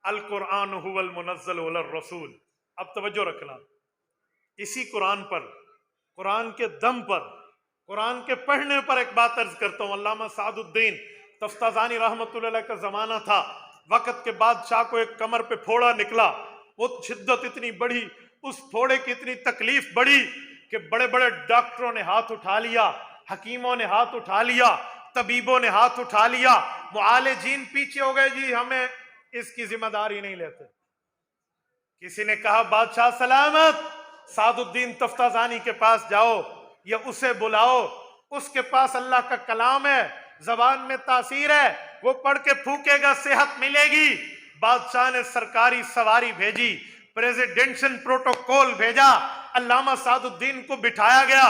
القرآن هو المنزل علی الرسول. اب توجہ رکھنا، اسی قرآن پر، قرآن کے دم پر، قرآن کے پڑھنے پر ایک بات عرض کرتا ہوں. علامہ سعد الدین تفتازانی رحمۃ اللہ علیہ کا زمانہ تھا، وقت کے بعد شاہ کو ایک کمر پہ پھوڑا نکلا. وہ شدت اتنی بڑھی، اس پھوڑے کی اتنی تکلیف بڑھی کہ بڑے بڑے ڈاکٹروں نے ہاتھ اٹھا لیا، حکیموں نے ہاتھ اٹھا لیا، طبیبوں نے ہاتھ اٹھا لیا، معالجین پیچھے ہو گئے، جی ہمیں اس کی ذمہ داری نہیں لیتے. کسی نے کہا بادشاہ سلامت، سعد الدین تفتازانی کے پاس جاؤ یا اسے بلاؤ، اس کے پاس اللہ کا کلام ہے، زبان میں تاثیر ہے، وہ پڑھ کے پھونکے گا، صحت ملے گی. بادشاہ نے سرکاری سواری بھیجی، پریزیڈنشل پروٹوکول بھیجا، علامہ سعد الدین کو بٹھایا گیا،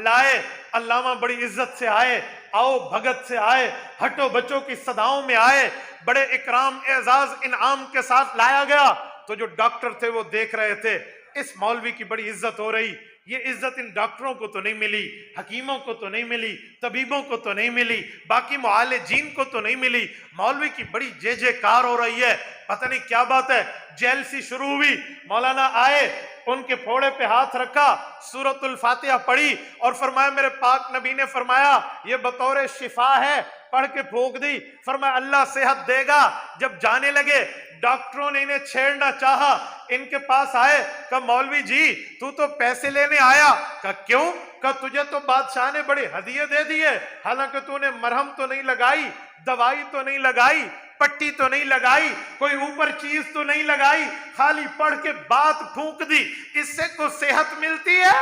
لائے. علامہ بڑی عزت سے آئے، آؤ بھگت سے آئے، ہٹو بچوں کی صداؤں میں آئے، بڑے اکرام اعزاز انعام کے ساتھ لایا گیا. تو جو ڈاکٹر تھے وہ دیکھ رہے تھے، اس مولوی کی بڑی عزت ہو رہی، یہ عزت ان ڈاکٹروں کو تو نہیں ملی، حکیموں کو تو نہیں ملی، طبیبوں کو تو نہیں ملی، باقی معالجین کو تو نہیں ملی. مولوی کی بڑی جے جے کار ہو رہی ہے، پتہ نہیں کیا بات ہے. جیل سی شروع ہوئی، مولانا آئے، ان کے پھوڑے پہ ہاتھ رکھا، سورۃ الفاتحہ پڑھی اور فرمایا میرے پاک نبی نے فرمایا یہ بطور شفا ہے، پڑھ کے پھونک دی. فرمایا اللہ صحت دے گا. جب جانے لگے ڈاکٹروں نے انہیں چھیڑنا چاہا، ان کے پاس آئے، کہا مولوی جی تو پیسے لینے آیا. کہا کیوں؟ کہا تجھے تو بادشاہ نے بڑے ہدیے دے دیے، حالانکہ تو نے مرہم تو نہیں لگائی، دوائی تو نہیں لگائی، پٹی تو نہیں لگائی، کوئی اوپر چیز تو نہیں لگائی، خالی پڑھ کے بات پھونک دی، اس سے کو صحت ملتی ہے؟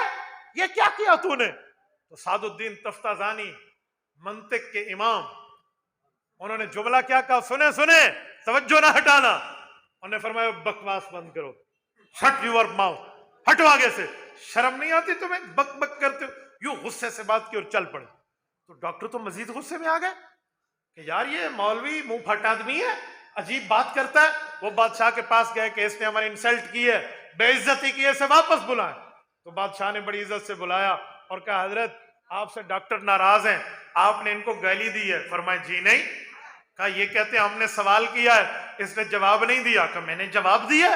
یہ کیا کیا تو نے؟ تو سعد الدین تفتازانی منطق کے امام، انہوں نے جملہ کیا کہا؟ سنے توجہ نہ ہٹانا. انہوں نے فرمایا بکواس بند کرو، شٹ یور ماؤتھ، ہٹو آگے سے، شرم نہیں آتی تمہیں، بک بک کرتے ہو. یوں غصے سے بات کی اور چل پڑے. تو ڈاکٹر تو مزید غصے میں آ گئے کہ یار یہ مولوی منہ پھٹ آدمی ہے، عجیب بات کرتا ہے. وہ بادشاہ کے پاس گئے کہ اس نے ہماری انسلٹ کی ہے، بے عزتی کی ہے، اسے واپس بلائیں. تو بادشاہ نے بڑی عزت سے بلایا اور کہا حضرت آپ سے ڈاکٹر ناراض ہیں، آپ نے ان کو گالی دی ہے. فرمایا جی نہیں. کہا یہ کہتے ہیں ہم نے سوال کیا ہے، اس نے جواب نہیں دیا. کہا میں نے جواب دیا.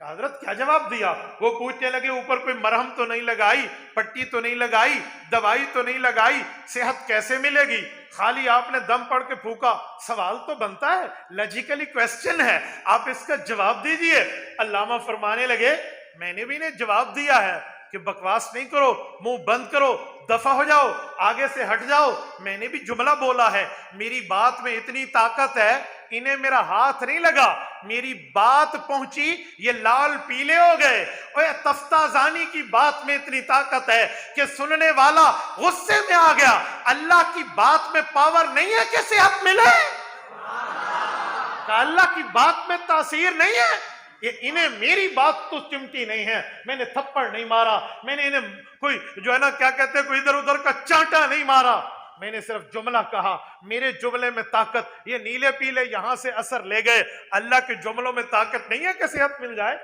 کہا حضرت کیا جواب دیا؟ وہ پوچھنے لگے اوپر کوئی مرہم تو نہیں لگائی، پٹی تو نہیں لگائی، دوائی تو نہیں لگائی، صحت کیسے ملے گی؟ خالی آپ نے دم پڑھ کے پھونکا. سوال تو بنتا ہے، لاجیکلی کویسچن ہے، آپ اس کا جواب دیجئے. علامہ فرمانے لگے میں نے بھی انہیں جواب دیا ہے کہ بکواس نہیں کرو، منہ بند کرو، دفع ہو جاؤ، آگے سے ہٹ جاؤ. میں نے بھی جملہ بولا ہے، میری بات میں اتنی طاقت ہے، انہیں میرا ہاتھ نہیں لگا، میری بات پہنچی یہ لال پیلے ہو گئے. اور تفتازانی کی بات میں اتنی طاقت ہے کہ سننے والا غصے میں آ گیا. اللہ کی بات میں پاور نہیں ہے کہ صحت ملے، کہ اللہ کی بات میں تاثیر نہیں ہے. یہ انہیں میری بات تو چمٹی نہیں ہے، میں نے تھپڑ نہیں مارا، میں نے انہیں کوئی جو ہے نا کیا کہتے ہیں کوئی ادھر ادھر کا چانٹا نہیں مارا، میں نے صرف جملہ کہا. میرے جملے میں طاقت، یہ نیلے پیلے یہاں سے اثر لے گئے، اللہ کے جملوں میں طاقت نہیں ہے کہ صحت مل جائے.